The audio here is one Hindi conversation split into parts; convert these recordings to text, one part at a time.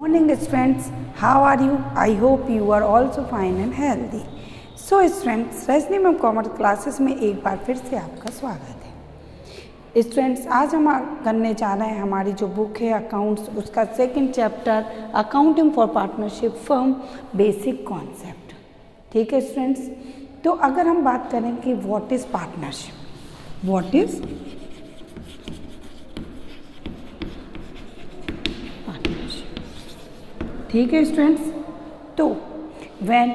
Morning students, how are you? I hope you are also fine and healthy. So students, Rajni ma'am commerce classes में एक बार फिर से आपका स्वागत है। स्टूडेंट्स, आज हम करने जा रहे हैं हमारी जो बुक है अकाउंट्स, उसका second chapter accounting for partnership firm basic concept. ठीक है स्टूडेंट्स, तो अगर हम बात करें कि what is partnership, what is ठीक है स्टूडेंट्स, तो व्हेन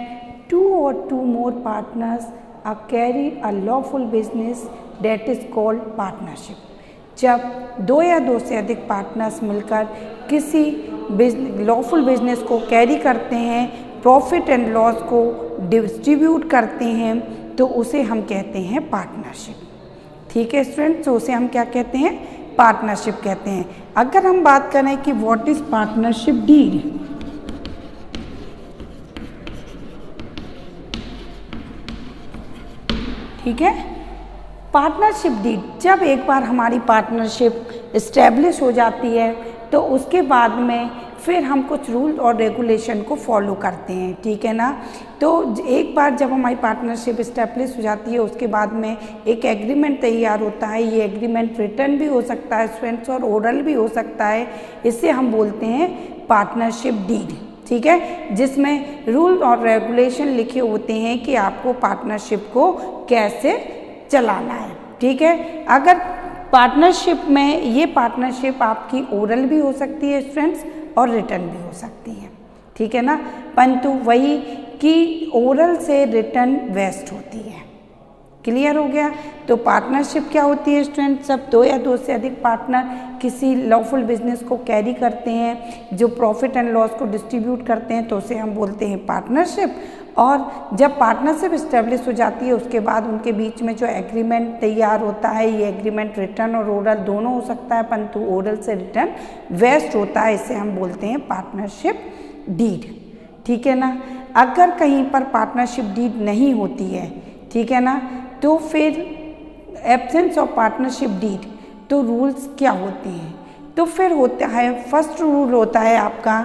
टू और two more partners are carry a lawful business that is called partnership. जब दो या दो से अधिक पार्टनर्स मिलकर किसी लॉफुल बिजनेस को कैरी करते हैं, प्रॉफिट एंड लॉस को डिस्ट्रीब्यूट करते हैं, तो उसे हम कहते हैं पार्टनरशिप। ठीक है स्टूडेंट्स, तो उसे हम क्या कहते हैं? पार्टनरशिप कहते हैं। अगर हम बात करें कि व्हाट इज पार्टनरशिप डीड, ठीक है, पार्टनरशिप डीड, जब एक बार हमारी पार्टनरशिप इस्टेब्लिश हो जाती है तो उसके बाद में फिर हम कुछ रूल और रेगुलेशन को फॉलो करते हैं। ठीक है ना, तो एक बार जब हमारी पार्टनरशिप इस्टेब्लिश हो जाती है उसके बाद में एक एग्रीमेंट तैयार होता है। ये एग्रीमेंट रिटन भी हो सकता है स्टूडेंट्स और ओरल भी हो सकता है। इसे हम बोलते हैं पार्टनरशिप डीड। ठीक है, जिसमें रूल और रेगुलेशन लिखे होते हैं कि आपको पार्टनरशिप को कैसे चलाना है। ठीक है, अगर पार्टनरशिप में ये पार्टनरशिप आपकी ओरल भी हो सकती है स्टूडेंट्स और रिटन भी हो सकती है। ठीक है ना, परंतु वही कि ओरल से रिटन बेस्ट होती है। क्लियर हो गया? तो पार्टनरशिप क्या होती है स्टूडेंट? जब दो या दो से अधिक पार्टनर किसी लॉफुल बिजनेस को कैरी करते हैं, जो प्रॉफिट एंड लॉस को डिस्ट्रीब्यूट करते हैं, तो उसे हम बोलते हैं पार्टनरशिप। और जब पार्टनरशिप इस्टेब्लिश हो जाती है उसके बाद उनके बीच में जो एग्रीमेंट तैयार होता है, ये एग्रीमेंट रिटन और ओरल दोनों हो सकता है, परंतु ओरल से रिटन बेस्ट होता है। इसे हम बोलते हैं पार्टनरशिप डीड। ठीक है ना, अगर कहीं पर पार्टनरशिप डीड नहीं होती है, ठीक है ना, तो फिर एब्सेंस ऑफ पार्टनरशिप डीड, तो रूल्स क्या होते हैं? तो फिर होता है, फर्स्ट रूल होता है आपका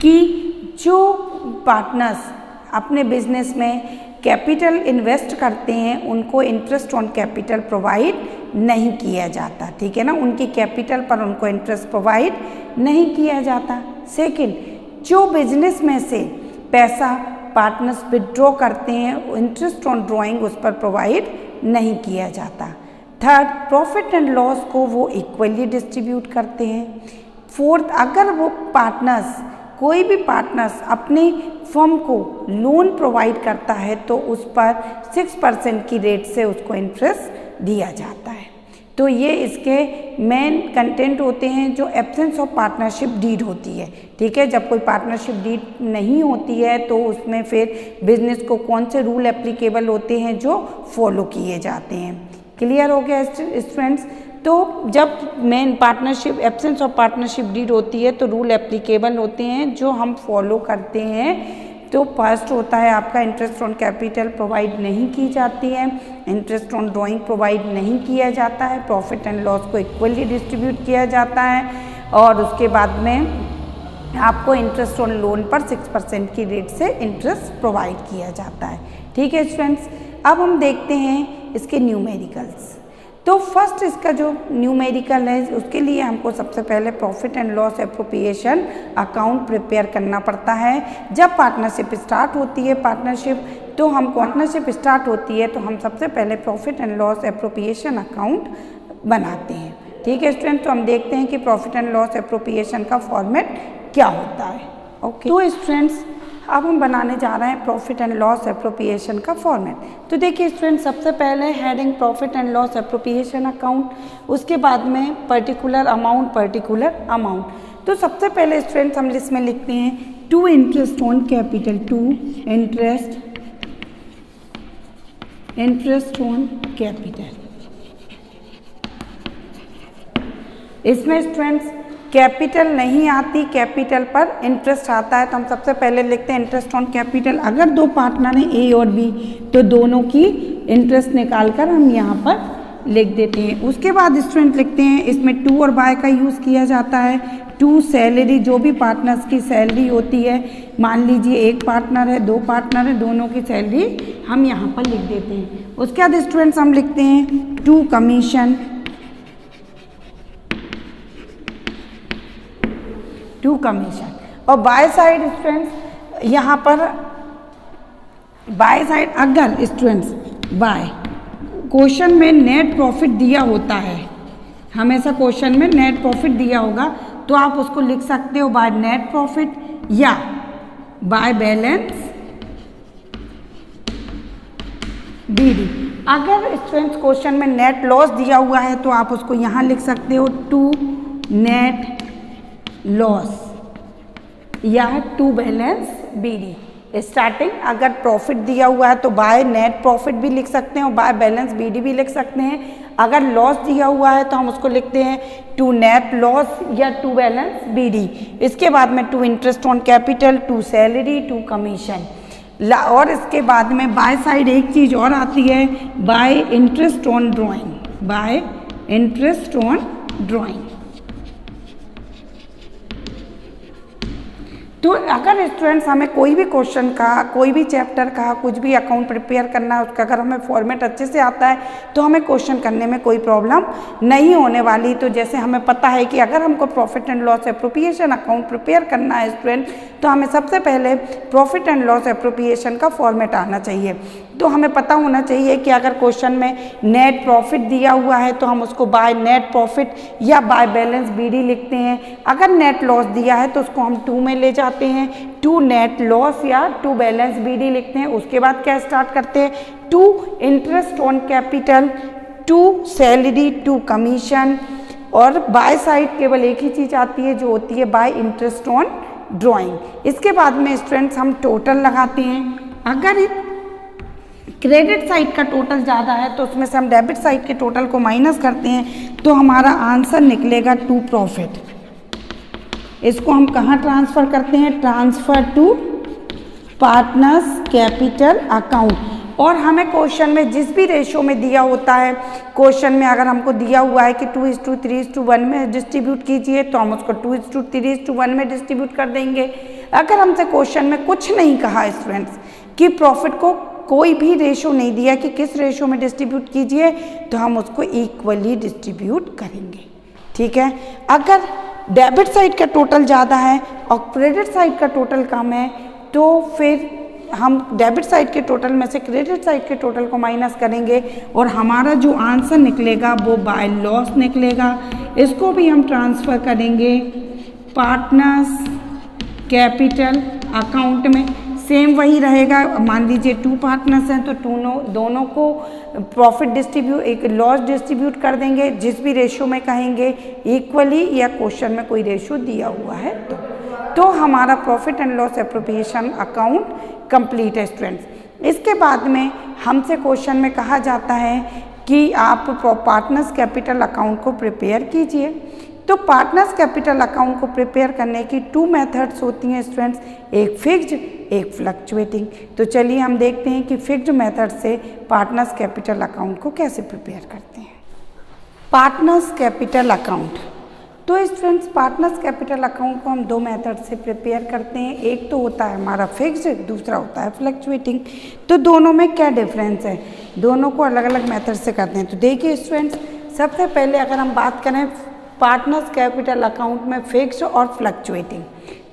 कि जो पार्टनर्स अपने बिजनेस में कैपिटल इन्वेस्ट करते हैं उनको इंटरेस्ट ऑन कैपिटल प्रोवाइड नहीं किया जाता। ठीक है ना, उनकी कैपिटल पर उनको इंटरेस्ट प्रोवाइड नहीं किया जाता। सेकंड, जो बिजनेस में से पैसा पार्टनर्स विड्रॉ करते हैं, इंटरेस्ट ऑन ड्रॉइंग उस पर प्रोवाइड नहीं किया जाता। थर्ड, प्रॉफिट एंड लॉस को वो इक्वली डिस्ट्रीब्यूट करते हैं। फोर्थ, अगर वो पार्टनर्स, कोई भी पार्टनर्स अपनी फर्म को लोन प्रोवाइड करता है तो उस पर 6% की रेट से उसको इंटरेस्ट दिया जाता है। तो ये इसके मेन कंटेंट होते हैं जो एब्सेंस ऑफ पार्टनरशिप डीड होती है। ठीक है, जब कोई पार्टनरशिप डीड नहीं होती है तो उसमें फिर बिजनेस को कौन से रूल एप्लीकेबल होते हैं जो फॉलो किए जाते हैं। क्लियर हो गया स्टूडेंट्स? तो जब main partnership, absence of partnership deed होती है तो रूल एप्लीकेबल होते हैं जो हम फॉलो करते हैं। तो फर्स्ट होता है आपका इंटरेस्ट ऑन कैपिटल प्रोवाइड नहीं की जाती है, इंटरेस्ट ऑन ड्राइंग प्रोवाइड नहीं किया जाता है, प्रॉफिट एंड लॉस को इक्वली डिस्ट्रीब्यूट किया जाता है, और उसके बाद में आपको इंटरेस्ट ऑन लोन पर 6% की रेट से इंटरेस्ट प्रोवाइड किया जाता है। ठीक है स्टूडेंट्स, अब हम देखते हैं इसके न्यूमेरिकल्स। तो फर्स्ट इसका जो न्यूमेरिकल है उसके लिए हमको सबसे पहले profit and loss appropriation account prepare करना पड़ता है। जब पार्टनरशिप स्टार्ट होती है, तो हम सबसे पहले profit and loss appropriation account बनाते हैं। ठीक है स्टूडेंट, तो हम देखते हैं कि प्रॉफिट एंड लॉस एप्रोप्रिएशन का फॉर्मेट क्या होता है। ओके, तो स्टूडेंट्स अब हम बनाने जा रहे हैं प्रॉफिट एंड लॉस एप्रोप्रिएशन का फॉर्मेट। तो देखिए स्टूडेंट, सबसे पहले heading profit and loss appropriation account, उसके बाद में पर्टिकुलर अमाउंट। तो सबसे पहले स्टूडेंट्स हम इसमें लिखते हैं to interest on capital, to interest on capital. इसमें स्टूडेंट्स कैपिटल नहीं आती, कैपिटल पर इंटरेस्ट आता है, तो हम सबसे पहले लिखते हैं इंटरेस्ट ऑन कैपिटल। अगर दो पार्टनर हैं ए और बी तो दोनों की इंटरेस्ट निकालकर हम यहाँ पर लिख देते हैं। उसके बाद स्टूडेंट लिखते हैं, इसमें टू और बाय का यूज़ किया जाता है। टू सैलरी, जो भी पार्टनर्स की सैलरी होती है, मान लीजिए एक पार्टनर है, दो पार्टनर है, दोनों की सैलरी हम यहाँ पर लिख देते हैं। उसके बाद स्टूडेंट्स हम लिखते हैं टू कमीशन, टू कमीशन। और बाय साइड स्टूडेंट्स यहाँ पर बाय साइड अगर स्टूडेंट्स बाय क्वेश्चन में नेट प्रॉफिट दिया होता है, हमेशा क्वेश्चन में नेट प्रॉफिट दिया होगा तो आप उसको लिख सकते हो बाय नेट प्रॉफिट या बाय बैलेंस बीडी। अगर स्टूडेंट्स क्वेश्चन में नेट लॉस दिया हुआ है तो आप उसको यहाँ लिख सकते हो टू नेट लॉस या टू बैलेंस बीडी। स्टार्टिंग अगर प्रॉफिट दिया हुआ है तो बाय नेट प्रॉफिट भी लिख सकते हैं और बाय बैलेंस बीडी भी लिख सकते हैं। अगर लॉस दिया हुआ है तो हम उसको लिखते हैं टू नेट लॉस या टू बैलेंस बीडी। इसके बाद में to interest on capital, to salary, to commission. और इसके बाद में बाय साइड एक चीज़ और आती है bye interest on drawing, bye interest on drawing. तो अगर स्टूडेंट्स हमें कोई भी क्वेश्चन का, कोई भी चैप्टर का, कुछ भी अकाउंट प्रिपेयर करना है, उसका अगर हमें फॉर्मेट अच्छे से आता है तो हमें क्वेश्चन करने में कोई प्रॉब्लम नहीं होने वाली। तो जैसे हमें पता है कि अगर हमको profit and loss appropriation account prepare करना है स्टूडेंट, तो हमें सबसे पहले प्रॉफिट एंड लॉस एप्रोप्रिएशन का फॉर्मेट आना चाहिए। तो हमें पता होना चाहिए कि अगर क्वेश्चन में नेट प्रॉफिट दिया हुआ है तो हम उसको बाय नेट प्रॉफिट या बाय बैलेंस बीडी लिखते हैं। अगर नेट लॉस दिया है तो उसको हम टू में ले जाते हैं, टू नेट लॉस या टू बैलेंस बीडी लिखते हैं। उसके बाद क्या स्टार्ट करते हैं, to interest on capital, to salary, to commission. और बाय साइड केवल एक ही चीज़ आती है जो होती है बाय इंटरेस्ट ऑन ड्राइंग। इसके बाद में स्टूडेंट्स हम टोटल लगाते हैं। अगर क्रेडिट साइड का टोटल ज़्यादा है तो उसमें से हम डेबिट साइड के टोटल को माइनस करते हैं तो हमारा आंसर निकलेगा टू प्रॉफिट। इसको हम कहाँ ट्रांसफ़र करते हैं, transfer to partners capital account. और हमें क्वेश्चन में जिस भी रेशो में दिया होता है, क्वेश्चन में अगर हमको दिया हुआ है कि 2:3:1 में डिस्ट्रीब्यूट कीजिए तो हम उसको 2:3:1 में डिस्ट्रीब्यूट कर देंगे। अगर हमसे क्वेश्चन में कुछ नहीं कहा स्टूडेंट्स कि प्रॉफिट को कोई भी रेशो नहीं दिया कि किस रेशो में डिस्ट्रीब्यूट कीजिए, तो हम उसको इक्वली डिस्ट्रीब्यूट करेंगे। ठीक है, अगर डेबिट साइड का टोटल ज़्यादा है और क्रेडिट साइड का टोटल कम है तो फिर हम डेबिट साइड के टोटल में से क्रेडिट साइड के टोटल को माइनस करेंगे और हमारा जो आंसर निकलेगा वो बाय लॉस निकलेगा। इसको भी हम ट्रांसफ़र करेंगे पार्टनर्स कैपिटल अकाउंट में। सेम वही रहेगा, मान लीजिए टू पार्टनर्स हैं तो दोनों को प्रॉफिट डिस्ट्रीब्यूट, एक लॉस डिस्ट्रीब्यूट कर देंगे जिस भी रेशो में कहेंगे इक्वली, या क्वेश्चन में कोई रेशो दिया हुआ है तो हमारा profit and loss appropriation account complete है स्टूडेंट्स। इसके बाद में हमसे क्वेश्चन में कहा जाता है कि आप पार्टनर्स कैपिटल अकाउंट को प्रिपेयर कीजिए। तो पार्टनर्स कैपिटल अकाउंट को प्रिपेयर करने की टू मेथड्स होती हैं स्टूडेंट्स, एक फिक्स्ड एक फ्लक्चुएटिंग। तो चलिए हम देखते हैं कि फिक्स्ड मेथड से पार्टनर्स कैपिटल अकाउंट को कैसे प्रिपेयर करते हैं। पार्टनर्स कैपिटल अकाउंट, तो स्टूडेंट्स पार्टनर्स कैपिटल अकाउंट को हम दो मेथड से प्रिपेयर करते हैं। एक तो होता है हमारा फिक्स्ड, दूसरा होता है फ्लक्चुएटिंग। तो दोनों में क्या डिफरेंस है, दोनों को अलग अलग मेथड से करते हैं। तो देखिए स्टूडेंट्स, सबसे पहले अगर हम बात करें पार्टनर्स कैपिटल अकाउंट में फिक्स्ड और फ्लक्चुएटिंग,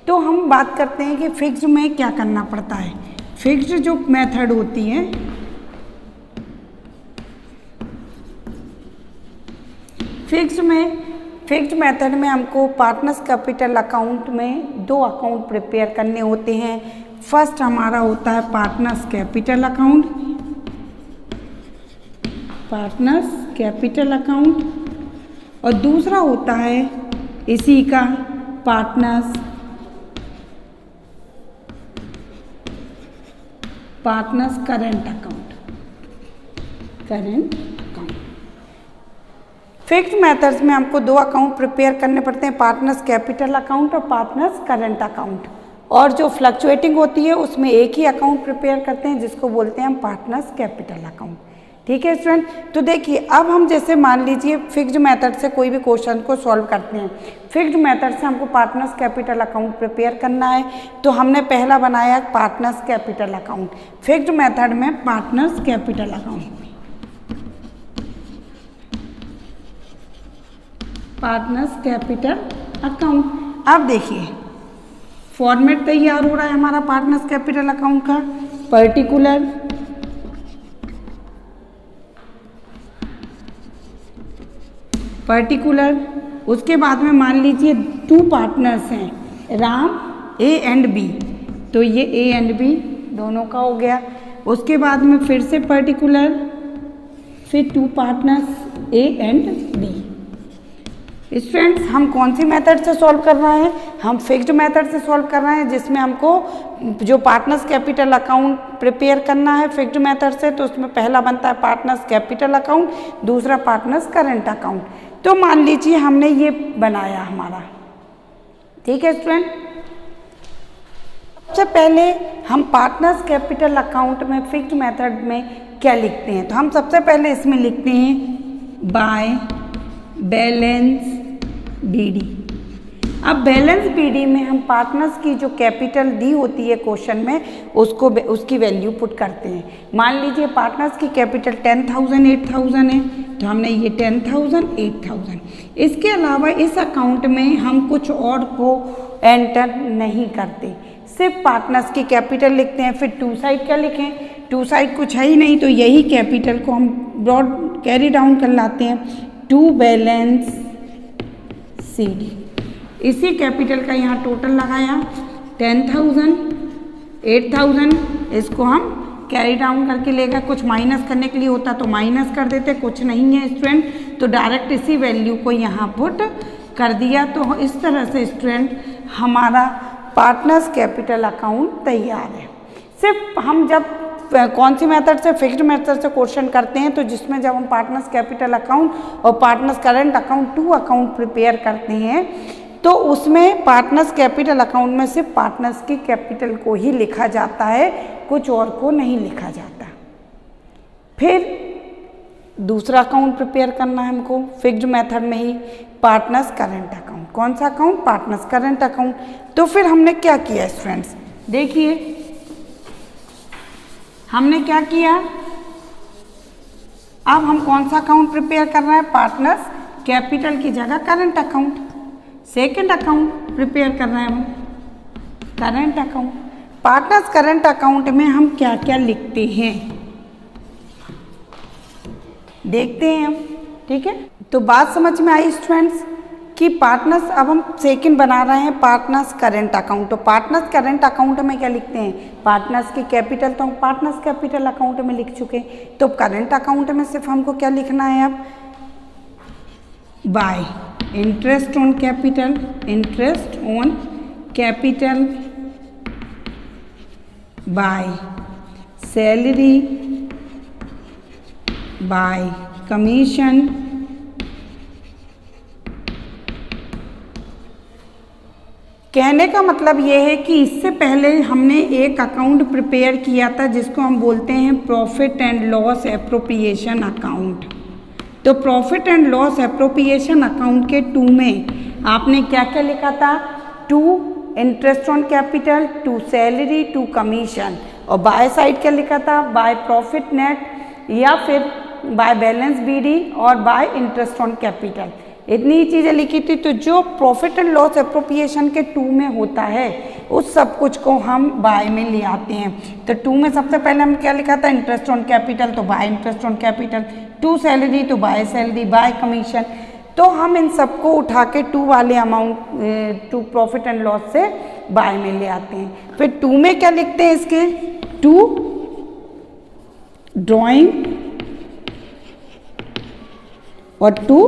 तो हम बात करते हैं कि फिक्स्ड में क्या करना पड़ता है। फिक्स्ड जो मेथड होती है, फिक्स्ड मेथड में हमको पार्टनर्स कैपिटल अकाउंट में दो अकाउंट प्रिपेयर करने होते हैं। फर्स्ट हमारा होता है partners capital account, partners capital account, और दूसरा होता है इसी का partners current account, current account. Fixed methods में हमको दो अकाउंट प्रिपेयर करने पड़ते हैं, पार्टनर्स कैपिटल अकाउंट और पार्टनर्स करेंट अकाउंट। और जो फ्लक्चुएटिंग होती है उसमें एक ही अकाउंट प्रिपेयर करते हैं जिसको बोलते हैं हम पार्टनर्स कैपिटल अकाउंट। ठीक है स्टूडेंट। तो देखिए अब हम जैसे मान लीजिए फिक्स्ड मेथड से कोई भी क्वेश्चन को सॉल्व करते हैं। फिक्स्ड मेथड से हमको पार्टनर्स कैपिटल अकाउंट प्रिपेयर करना है, तो हमने पहला बनाया partners capital account. Fixed method में partners capital account, partners capital account. अब देखिए फॉर्मेट तैयार हो रहा है हमारा पार्टनर्स कैपिटल अकाउंट का। पर्टिकुलर, उसके बाद में मान लीजिए 2 पार्टनर्स हैं, राम ए एंड बी, तो ये ए एंड बी दोनों का हो गया। उसके बाद में फिर से पर्टिकुलर, फिर 2 partners A and B. Students हम कौन सी मेथड से सॉल्व कर रहे हैं? हम फिक्स्ड मेथड से सॉल्व कर रहे हैं, जिसमें हमको जो पार्टनर्स कैपिटल अकाउंट प्रिपेयर करना है फिक्स्ड मेथड से, तो उसमें पहला बनता है पार्टनर्स कैपिटल अकाउंट, दूसरा पार्टनर्स करंट अकाउंट। तो मान लीजिए हमने ये बनाया हमारा, ठीक है स्टूडेंट। सबसे पहले हम पार्टनर्स कैपिटल अकाउंट में फिक्स्ड मेथड में क्या लिखते हैं? तो हम सबसे पहले इसमें लिखते हैं बाय बैलेंस बीडी। अब बैलेंस बीडी में हम पार्टनर्स की जो कैपिटल दी होती है क्वेश्चन में उसकी वैल्यू पुट करते हैं। मान लीजिए पार्टनर्स की कैपिटल 10,000 8,000 है, तो हमने ये 10,000 8,000। इसके अलावा इस अकाउंट में हम कुछ और को एंटर नहीं करते, सिर्फ पार्टनर्स की कैपिटल लिखते हैं। फिर 2 साइड क्या लिखें? 2 साइड कुछ है ही नहीं, तो यही कैपिटल को हम ब्रॉड कैरी डाउन कर लाते हैं, टू बैलेंस CD। इसी कैपिटल का यहाँ टोटल लगाया 10,000 8,000, इसको हम कैरी डाउन करके लेगा। कुछ माइनस करने के लिए होता तो माइनस कर देते, कुछ नहीं है स्टूडेंट, तो डायरेक्ट इसी वैल्यू को यहाँ पुट कर दिया। तो इस तरह से स्टूडेंट हमारा पार्टनर्स कैपिटल अकाउंट तैयार है। सिर्फ हम जब कौन सी मेथड से? फिक्स्ड मेथड से क्वेश्चन करते हैं, तो जिसमें जब हम पार्टनर्स कैपिटल अकाउंट और partners current account 2 account prepare करते हैं, तो उसमें पार्टनर्स कैपिटल अकाउंट में सिर्फ पार्टनर्स की कैपिटल को ही लिखा जाता है, कुछ और को नहीं लिखा जाता। फिर दूसरा अकाउंट प्रिपेयर करना है हमको फिक्स्ड मेथड में ही, पार्टनर्स करंट अकाउंट। कौन सा अकाउंट? Partners current account. तो फिर हमने क्या किया स्टूडेंट्स, देखिए हमने क्या किया, अब हम कौन सा अकाउंट प्रिपेयर कर रहे हैं? पार्टनर्स कैपिटल की जगह current account. Second account prepare कर रहे हैं हम current account. Partners current account में हम क्या क्या लिखते हैं देखते हैं हम, ठीक है। तो बात समझ में आई स्टूडेंट्स कि पार्टनर्स, अब हम सेकंड बना रहे हैं पार्टनर्स करंट अकाउंट। तो पार्टनर्स करंट अकाउंट में क्या लिखते हैं? पार्टनर्स की कैपिटल तो हम पार्टनर्स कैपिटल अकाउंट में लिख चुके, तो करंट अकाउंट में सिर्फ हमको क्या लिखना है अब? Bye interest on capital, interest on capital, by salary, bye commission, कहने का मतलब ये है कि इससे पहले हमने एक अकाउंट प्रिपेयर किया था जिसको हम बोलते हैं profit and loss appropriation account. तो profit and loss appropriation account के 2 में आपने क्या क्या लिखा था? 2 interest on capital, 2 salary, 2 commission, और बाय साइड क्या लिखा था? बाय प्रॉफिट नेट या फिर बाय बैलेंस बीडी और बाय इंटरेस्ट ऑन कैपिटल। इतनी ही चीज़ें लिखी थी। तो जो प्रॉफिट एंड लॉस एप्रोप्रिएशन के 2 में होता है उस सब कुछ को हम बाय में ले आते हैं। तो 2 में सबसे पहले हम क्या लिखा था? इंटरेस्ट ऑन कैपिटल, तो bye interest on capital, 2 salary तो बाय सैलरी, बाय कमीशन। तो हम इन सबको उठा के 2 वाले अमाउंट 2 प्रॉफिट एंड लॉस से बाय में ले आते हैं। फिर 2 में क्या लिखते हैं इसके? 2 ड्रॉइंग और 2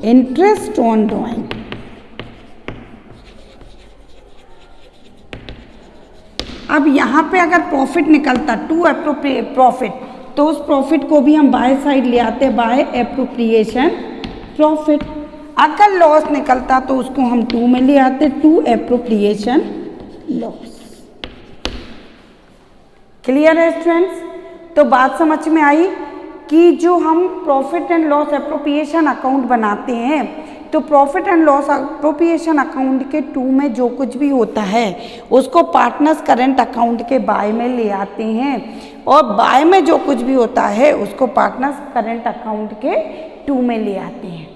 इंटरेस्ट ऑन ड्रॉइंग। अब यहाँ पे अगर प्रॉफिट निकलता 2 प्रॉफिट, तो उस प्रॉफिट को भी हम बाय साइड ले आते, बाय एप्रोप्रिएशन प्रॉफिट। अगर लॉस निकलता तो उसको हम 2 में ले आते, 2 एप्रोप्रिएशन लॉस। क्लियर है स्टूडेंट्स? तो बात समझ में आई कि जो हम profit and loss appropriation account बनाते हैं तो profit and loss appropriation account के 2 में जो कुछ भी होता है उसको पार्टनर्स करंट अकाउंट के बाय में ले आते हैं और बाय में जो कुछ भी होता है उसको पार्टनर्स करंट अकाउंट के 2 में ले आते हैं।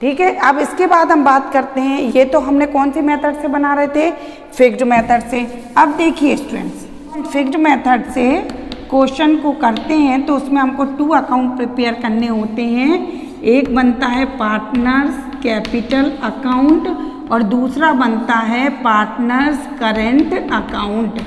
ठीक है, अब इसके बाद हम बात करते हैं, ये तो हमने कौन सी मेथड से बना रहे थे, फिक्स्ड मेथड से। अब देखिए स्टूडेंट्स, फिक्स्ड मेथड से क्वेश्चन को करते हैं तो उसमें हमको 2 अकाउंट प्रिपेयर करने होते हैं। एक बनता है पार्टनर्स कैपिटल अकाउंट और दूसरा बनता है पार्टनर्स करंट अकाउंट।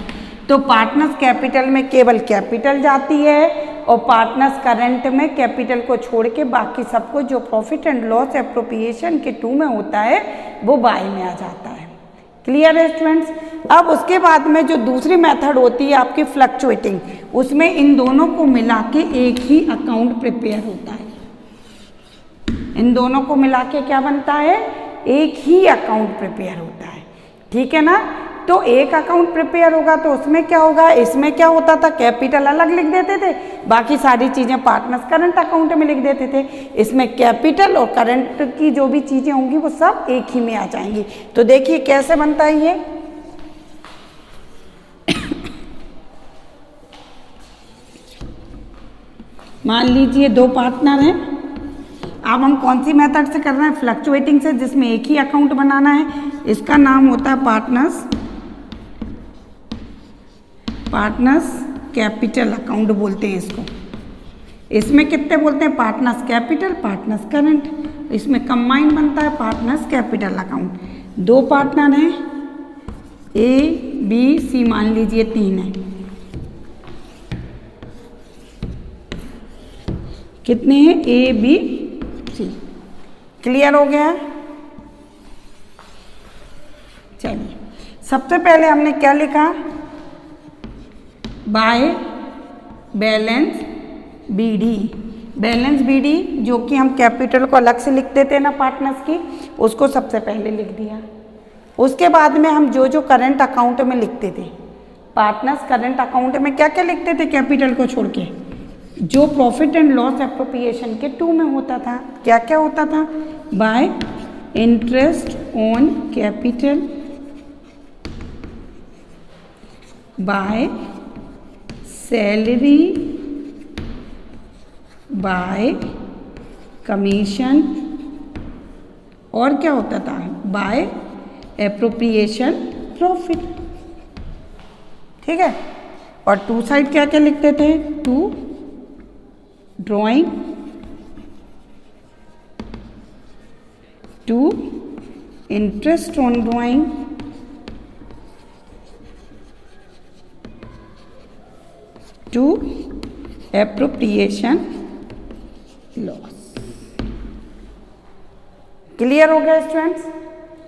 तो पार्टनर्स कैपिटल में केवल कैपिटल जाती है और पार्टनर्स करंट में कैपिटल को छोड़ के बाकी सब कुछ जो प्रॉफिट एंड लॉस एप्रोप्रिएशन के 2 में होता है वो बाय में आ जाता है। क्लियर है स्टूडेंट्स। अब उसके बाद में जो दूसरी मेथड होती है आपकी फ्लक्चुएटिंग, उसमें इन दोनों को मिला के एक ही अकाउंट प्रिपेयर होता है। इन दोनों को मिला के क्या बनता है, एक ही अकाउंट प्रिपेयर होता है। ठीक है ना, तो एक अकाउंट प्रिपेयर होगा तो उसमें क्या होगा, इसमें क्या होता था, कैपिटल अलग लिख देते थे, बाकी सारी चीज़ें पार्टनर्स करंट अकाउंट में लिख देते थे। इसमें कैपिटल और करंट की जो भी चीज़ें होंगी वो सब एक ही में आ जाएंगी। तो देखिए कैसे बनता है ये। मान लीजिए 2 पार्टनर हैं, अब हम कौन सी मेथड से कर रहे हैं, फ्लक्चुएटिंग से, जिसमें एक ही अकाउंट बनाना है। इसका नाम होता है पार्टनर्स कैपिटल अकाउंट बोलते हैं इसको। इसमें कितने बोलते हैं, पार्टनर्स कैपिटल पार्टनर्स करंट। इसमें कंबाइन बनता है पार्टनर्स कैपिटल अकाउंट। 2 पार्टनर हैं, ए बी सी, मान लीजिए 3 है। कितने हैं, ए बी सी। क्लियर हो गया। चलिए सबसे पहले हमने क्या लिखा, by balance BD. Balance BD जो कि हम कैपिटल को अलग से लिखते थे ना पार्टनर्स की, उसको सबसे पहले लिख दिया। उसके बाद में हम जो जो करंट अकाउंट में लिखते थे, पार्टनर्स करंट अकाउंट में क्या क्या लिखते थे, कैपिटल को छोड़ के, जो प्रॉफिट एंड लॉस एप्रोप्रिएशन के 2 में होता था, क्या क्या होता था, bye interest on capital, by salary, bye commission, और क्या होता था, बाय एप्रोप्रिएशन प्रॉफिट। ठीक है, और 2 साइड क्या क्या लिखते थे, 2 drawing, 2 interest on drawing, 2 appropriation loss. Clear हो गया स्टूडेंट्स।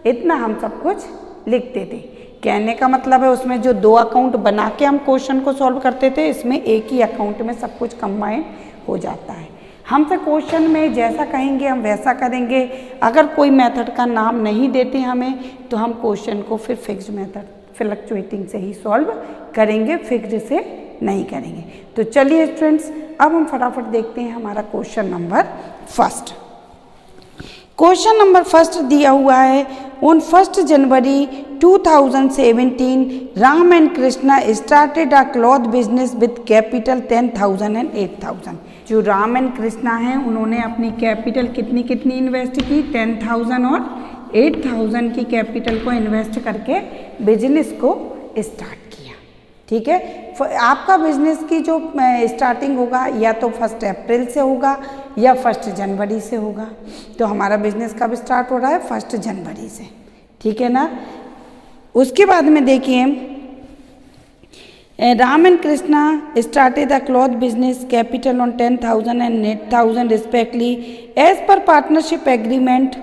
इतना हम सब कुछ लिखते थे। कहने का मतलब है उसमें जो 2 अकाउंट बना के हम क्वेश्चन को सॉल्व करते थे, इसमें एक ही अकाउंट में सब कुछ कंबाइन हो जाता है। हमसे क्वेश्चन में जैसा कहेंगे हम वैसा करेंगे। अगर कोई मेथड का नाम नहीं देते हमें तो हम क्वेश्चन को फिर फिक्स्ड मेथड फ्लक्चुएटिंग से ही सॉल्व करेंगे, फिक्स्ड से नहीं करेंगे। तो चलिए स्टूडेंट्स, अब हम फटाफट देखते हैं हमारा क्वेश्चन नंबर 1। क्वेश्चन नंबर 1 दिया हुआ है, on 1 January 2017 Ram and Krishna started a cloth business with capital 10,000 and 8,000। जो राम एंड कृष्णा हैं उन्होंने अपनी कैपिटल कितनी इन्वेस्ट की, 10,000 और 8,000 की कैपिटल को इन्वेस्ट करके बिजनेस को स्टार्ट किया। ठीक है, आपका बिजनेस की जो स्टार्टिंग होगा या तो 1 अप्रैल से होगा या 1 जनवरी से होगा। तो हमारा बिजनेस कब स्टार्ट हो रहा है, 1 जनवरी से। ठीक है ना। उसके बाद में देखिए, Ram and Krishna started the cloth business capital on 10,000 and 8,000 respectively. As per partnership agreement,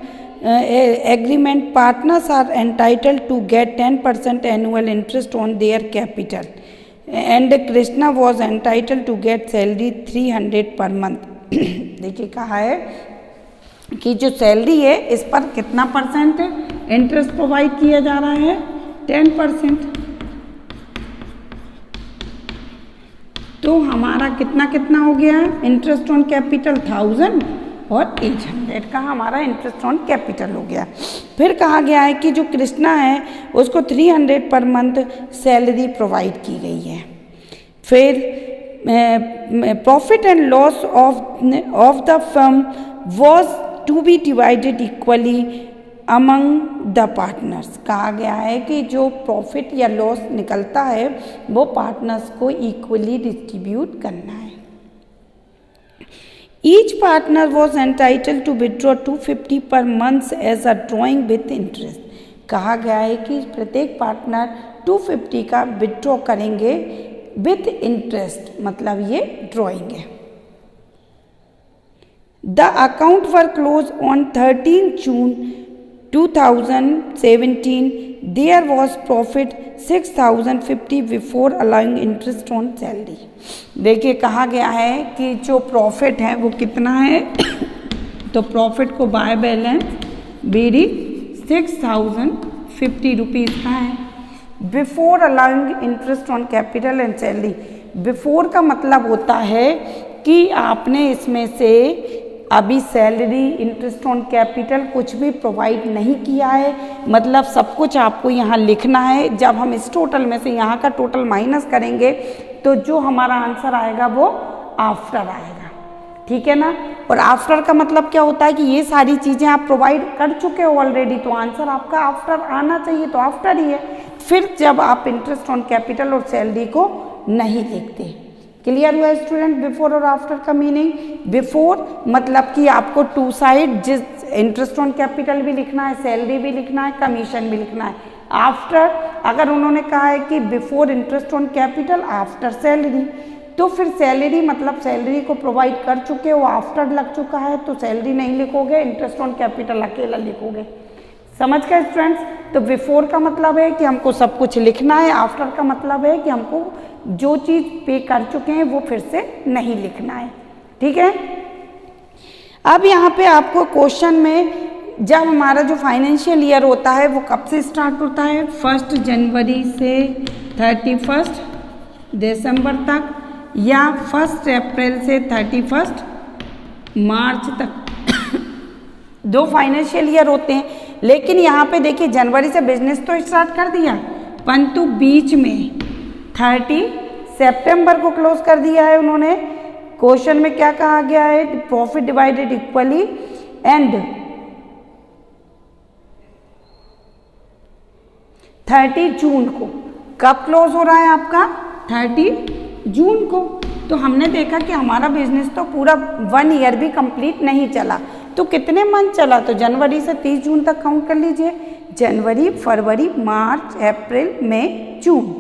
partners are entitled to get 10% annual interest on their capital, and Krishna was entitled to get salary 300 per month. देखिए कहा है कि जो सैलरी है इस पर कितना परसेंट इंटरेस्ट प्रोवाइड किया जा रहा है, 10%। तो हमारा कितना कितना हो गया इंटरेस्ट ऑन कैपिटल 1000 और 800 का हमारा इंटरेस्ट ऑन कैपिटल हो गया। फिर कहा गया है कि जो कृष्णा है उसको 300 पर मंथ सैलरी प्रोवाइड की गई है। फिर profit and loss of the firm was to be divided equally among the partners. कहा गया है कि जो प्रॉफिट या लॉस निकलता है वो पार्टनर्स को इक्वली डिस्ट्रीब्यूट करना है। Each partner was entitled to withdraw 250 per month as a drawing with interest. कहा गया है कि प्रत्येक पार्टनर 250 का विड्रॉ करेंगे विथ इंटरेस्ट, मतलब ये ड्रॉइंग है। The account were close on 13 June 2017, there was profit 6050 before allowing interest on salary। देखिए कहा गया है कि जो प्रॉफिट है वो कितना है तो प्रॉफिट को बाय बैलेंस बीडी 6050 रुपीज़ का है। Before allowing interest on capital and salary, before का मतलब होता है कि आपने इसमें से अभी सैलरी, इंटरेस्ट ऑन कैपिटल कुछ भी प्रोवाइड नहीं किया है, मतलब सब कुछ आपको यहाँ लिखना है। जब हम इस टोटल में से यहाँ का टोटल माइनस करेंगे तो जो हमारा आंसर आएगा वो आफ्टर आएगा, ठीक है ना। और आफ्टर का मतलब क्या होता है कि ये सारी चीज़ें आप प्रोवाइड कर चुके हो ऑलरेडी, तो आंसर आपका आफ्टर आना चाहिए, तो आफ्टर ही है। फिर जब आप इंटरेस्ट ऑन कैपिटल और सैलरी को नहीं लिखते। क्लियर हुआ स्टूडेंट बिफोर और आफ्टर का मीनिंग? बिफोर मतलब कि आपको टू साइड, जिस इंटरेस्ट ऑन कैपिटल भी लिखना है, सैलरी भी लिखना है, कमीशन भी लिखना है। आफ्टर अगर उन्होंने कहा है कि before interest on capital after salary, तो फिर सैलरी मतलब सैलरी को प्रोवाइड कर चुके हो, आफ्टर लग चुका है तो सैलरी नहीं लिखोगे, इंटरेस्ट ऑन कैपिटल अकेला लिखोगे। समझ गए स्टूडेंट्स? तो बिफोर का मतलब है कि हमको सब कुछ लिखना है, आफ्टर का मतलब है कि हमको जो चीज़ पे कर चुके हैं वो फिर से नहीं लिखना है, ठीक है। अब यहाँ पे आपको क्वेश्चन में जब हमारा जो फाइनेंशियल ईयर होता है वो कब से स्टार्ट होता है, 1 जनवरी से 31 दिसंबर तक, या 1 अप्रैल से 31 मार्च तक। दो फाइनेंशियल ईयर होते हैं, लेकिन यहाँ पे देखिए जनवरी से बिजनेस तो स्टार्ट कर दिया, परंतु बीच में 30 सितंबर को क्लोज कर दिया है उन्होंने। क्वेश्चन में क्या कहा गया है, प्रॉफिट डिवाइडेड इक्वली एंड 30 जून को। कब क्लोज हो रहा है आपका? 30 जून को। तो हमने देखा कि हमारा बिजनेस तो पूरा 1 ईयर भी कंप्लीट नहीं चला, तो कितने मंथ चला, तो जनवरी से 30 जून तक काउंट कर लीजिए। जनवरी, फरवरी, मार्च, अप्रैल, मई, जून,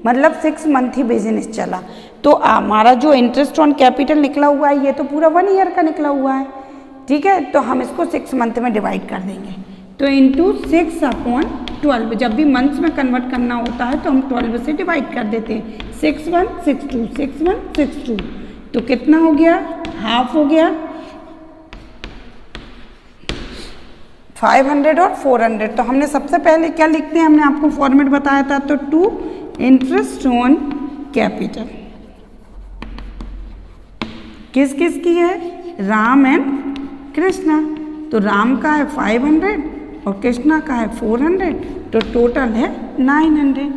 मतलब 6 मंथ ही बिजनेस चला। तो हमारा जो इंटरेस्ट ऑन कैपिटल निकला हुआ है ये तो पूरा 1 ईयर का निकला हुआ है, ठीक है। तो हम इसको 6 मंथ में डिवाइड कर देंगे, तो इंटू 6/12। जब भी मंथ्स में कन्वर्ट करना होता है तो हम 12 से डिवाइड कर देते हैं। 6162, 6162, तो कितना हो गया? हाफ हो गया। 500 और 400, तो हमने सबसे पहले क्या लिखते हैं, हमने आपको फॉर्मेट बताया था, तो टू इंटरेस्ट ऑन कैपिटल किस किस की है? राम एंड कृष्णा। तो राम का है 500 और कृष्णा का है 400, तो टोटल है 900।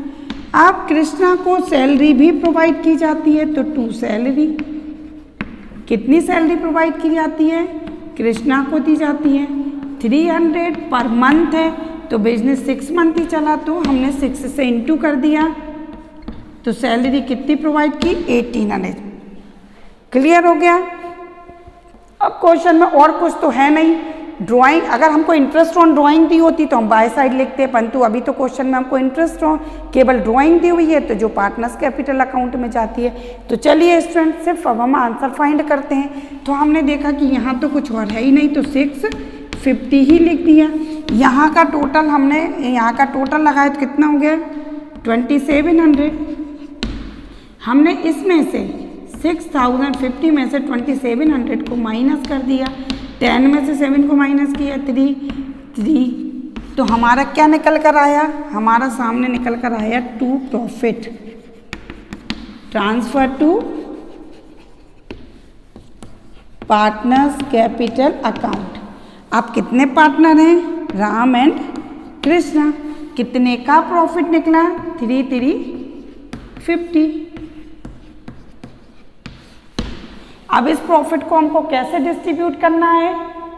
अब कृष्णा को सैलरी भी प्रोवाइड की जाती है, तो 2 सैलरी। कितनी सैलरी प्रोवाइड की जाती है? कृष्णा को दी जाती है 300 पर मंथ है, तो बिजनेस 6 मंथ ही चला, तो हमने 6 से इंटू कर दिया, तो सैलरी कितनी प्रोवाइड की? 1800। क्लियर हो गया? अब क्वेश्चन में और कुछ तो है नहीं। ड्राइंग, अगर हमको इंटरेस्ट ऑन ड्राइंग दी होती तो हम बाय साइड लिखते हैं, परंतु अभी तो क्वेश्चन में हमको इंटरेस्ट ऑन केवल ड्राइंग दी हुई है, तो जो पार्टनर्स कैपिटल अकाउंट में जाती है। तो चलिए स्टूडेंट, सिर्फ अब हम आंसर फाइंड करते हैं। तो हमने देखा कि यहाँ तो कुछ और है ही नहीं, तो 650 ही लिख दिया। यहाँ का टोटल हमने यहाँ का टोटल लगाया तो कितना हो गया? 2700। हमने इसमें से 6050 में से 2700 को माइनस कर दिया, 10 में से 7 को माइनस किया, 3, तो हमारा क्या निकल कर आया? हमारा सामने निकल कर आया to profit, transfer to partners capital account. आप कितने पार्टनर हैं? राम एंड कृष्णा। कितने का प्रॉफिट निकला? 3,350। अब इस प्रॉफिट को हमको कैसे डिस्ट्रीब्यूट करना है?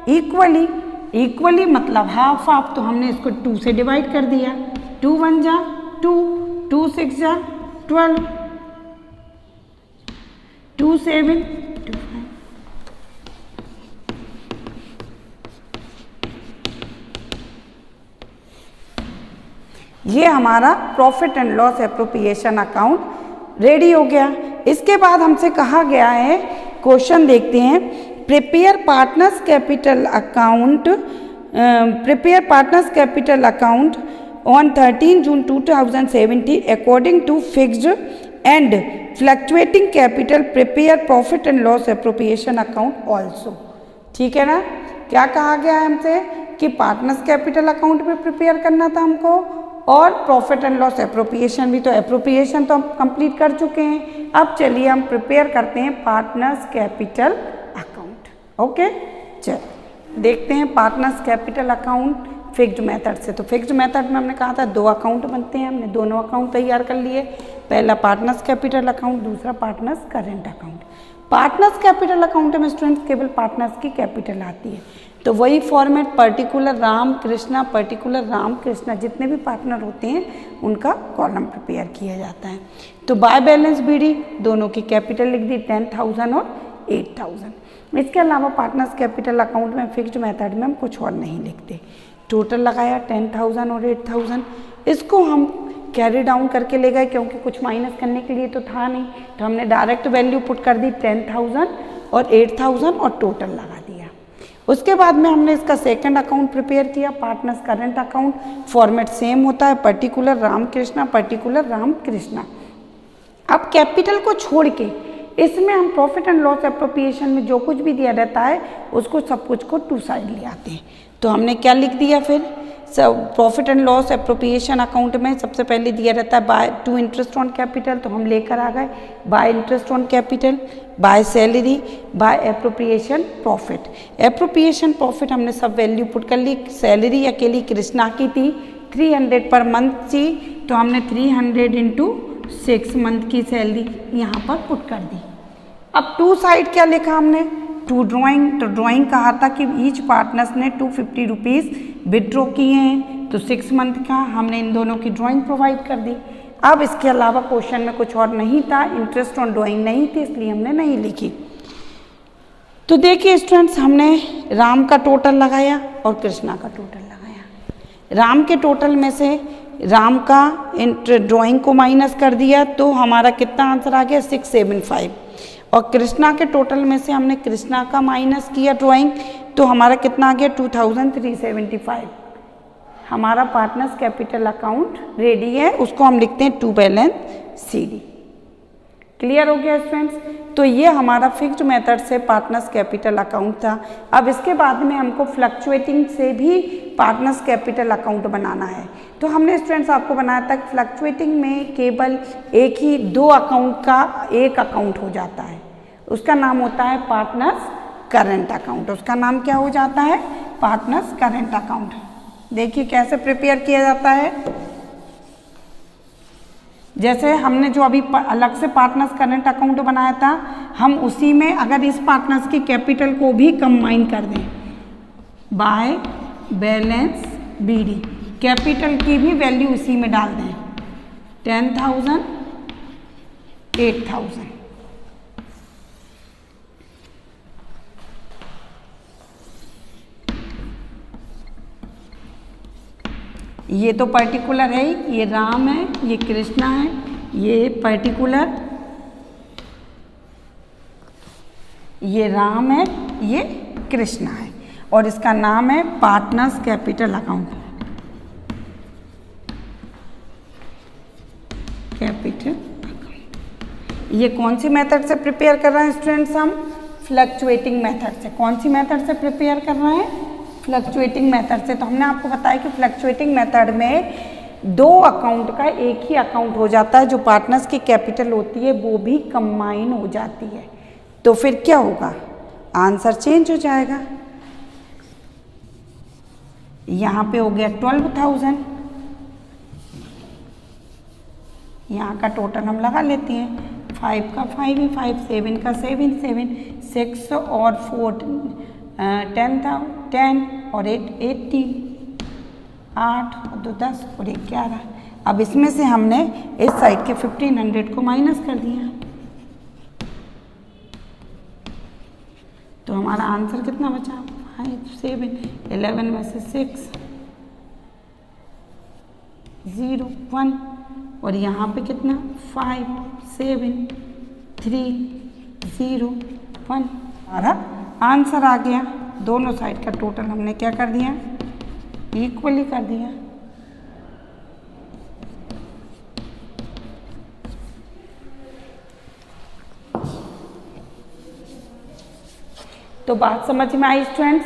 इक्वली। इक्वली मतलब हाफ हाफ, तो हमने इसको 2 से डिवाइड कर दिया। 2 1 जा 2, 2 6 जा 12, 2 7 2 5। ये हमारा profit and loss appropriation account ready हो गया। इसके बाद हमसे कहा गया है, क्वेश्चन देखते हैं, prepare partners capital account, prepare partners capital account on 13 June 2070 according to fixed and fluctuating capital, prepare profit and loss appropriation account also. ठीक है ना? क्या कहा गया है हमसे कि पार्टनर्स कैपिटल अकाउंट भी प्रिपेयर करना था हमको, और प्रॉफिट एंड लॉस एप्रोप्रिएशन भी। तो एप्रोप्रिएशन तो हम कंप्लीट कर चुके हैं। अब चलिए हम प्रिपेयर करते हैं पार्टनर्स कैपिटल अकाउंट। ओके, चलिए देखते हैं partners capital account fixed method से। तो फिक्स्ड मेथड में हमने कहा था 2 अकाउंट बनते हैं, हमने दोनों अकाउंट तैयार कर लिए। पहला पार्टनर्स कैपिटल अकाउंट, दूसरा partners current account. Partners capital account में स्टूडेंट्स केवल पार्टनर्स की कैपिटल आती है, तो वही format particular Ram Krishna, particular Ram Krishna, जितने भी पार्टनर होते हैं उनका कॉलम प्रिपेयर किया जाता है। तो बाय बैलेंस बीडी दोनों की कैपिटल लिख दी 10,000 और 8,000। इसके अलावा पार्टनर्स कैपिटल अकाउंट में फिक्स्ड मेथड में हम कुछ और नहीं लिखते। टोटल लगाया 10,000 और 8,000, इसको हम कैरी डाउन करके ले गए क्योंकि कुछ माइनस करने के लिए तो था नहीं, तो हमने डायरेक्ट वैल्यू पुट कर दी 10,000 और 8,000 और टोटल लगा दिया। उसके बाद में हमने इसका सेकंड अकाउंट प्रिपेयर किया, partners current account. Format same होता है, पर्टिकुलर राम कृष्णा, पर्टिकुलर राम कृष्णा। अब कैपिटल को छोड़ के इसमें हम प्रॉफिट एंड लॉस एप्रोप्रिएशन में जो कुछ भी दिया रहता है उसको सब कुछ को 2 साइड ले आते हैं। तो हमने क्या लिख दिया फिर? Profit and loss appropriation account में सबसे पहले दिया रहता है by to interest on capital, तो हम लेकर आ गए by interest on capital, by salary, by appropriation profit. Appropriation profit हमने सब वैल्यू पुट कर ली। सैलरी अकेली कृष्णा की थी 300 पर मंथ थी, तो हमने 300 इंटू 6 मंथ की सैलरी यहाँ पर पुट कर दी। अब 2 साइड क्या लिखा हमने? To drawing. तो ड्राइंग कहा था कि ईच पार्टनर्स ने 250 रुपीज़ विड्रॉ किए हैं, तो 6 मंथ का हमने इन दोनों की ड्राइंग प्रोवाइड कर दी। अब इसके अलावा क्वेश्चन में कुछ और नहीं था, इंटरेस्ट ऑन ड्राइंग नहीं थी, इसलिए हमने नहीं लिखी। तो देखिए स्टूडेंट्स, हमने राम का टोटल लगाया और कृष्णा का टोटल लगाया। राम के टोटल में से राम का ड्राइंग को माइनस कर दिया, तो हमारा कितना आंसर आ गया? 675। और कृष्णा के टोटल में से हमने कृष्णा का माइनस किया ड्राइंग, तो हमारा कितना आ गया? 2375। हमारा पार्टनर्स कैपिटल अकाउंट रेडी है, उसको हम लिखते हैं टू बैलेंस CD। क्लियर हो गया स्टूडेंट्स? तो ये हमारा फिक्स्ड मेथड से पार्टनर्स कैपिटल अकाउंट था। अब इसके बाद में हमको फ्लक्चुएटिंग से भी पार्टनर्स कैपिटल अकाउंट बनाना है। तो हमने स्टूडेंट्स आपको बनाया था कि फ्लक्चुएटिंग में केवल एक ही 2 अकाउंट का एक अकाउंट हो जाता है, उसका नाम होता है पार्टनर्स करंट अकाउंट। उसका नाम क्या हो जाता है? Partners current account. देखिए कैसे प्रिपेयर किया जाता है। जैसे हमने जो अभी अलग से पार्टनर्स करंट अकाउंट बनाया था, हम उसी में अगर इस पार्टनर्स की कैपिटल को भी कंबाइन कर दें बाय बैलेंस BD, कैपिटल की भी वैल्यू इसी में डाल दें 10,000 8,000। ये तो पर्टिकुलर है, ये राम है, ये कृष्णा है, ये पर्टिकुलर, ये राम है, ये कृष्णा है, और इसका नाम है partners capital account. Capital account ये कौन सी मेथड से प्रिपेयर कर रहे हैं स्टूडेंट्स? हम फ्लक्चुएटिंग मेथड से। कौन सी मेथड से प्रिपेयर कर रहे हैं? फ्लक्चुएटिंग मेथड से। तो हमने आपको बताया कि फ्लक्चुएटिंग मेथड में 2 अकाउंट का एक ही अकाउंट हो जाता है, जो पार्टनर्स की कैपिटल होती है वो भी कंबाइन हो जाती है। तो फिर क्या होगा? आंसर चेंज हो जाएगा। यहाँ पे हो गया 12,000, यहाँ का टोटल हम लगा लेते हैं। 5 का 5 ही 5, 7 का 7 7, 6 और 4 10 था 10 और 8 18, 8 और 2 10 और 1 11। अब इसमें से हमने इस साइड के 1500 को माइनस कर दिया, तो हमारा आंसर कितना बचा? 5 7 11 में से 6 0 1 और यहाँ पे कितना? 5 7 3 0 1। हमारा आंसर आ गया। दोनों साइड का टोटल हमने क्या कर दिया? इक्वली कर दिया। तो बात समझ में आई स्टूडेंट्स?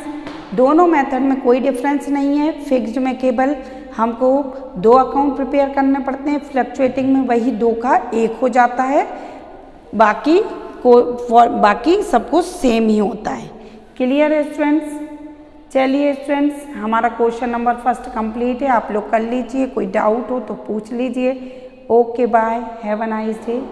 दोनों मेथड में कोई डिफरेंस नहीं है। फिक्स्ड में केवल हमको 2 अकाउंट प्रिपेयर करने पड़ते हैं, फ्लक्चुएटिंग में वही 2 का 1 हो जाता है, बाकी सब कुछ सेम ही होता है। क्लियर है स्टूडेंट्स? चलिए स्टूडेंट्स, हमारा क्वेश्चन नंबर 1 कंप्लीट है। आप लोग कर लीजिए, कोई डाउट हो तो पूछ लीजिए। Okay bye, have a nice day.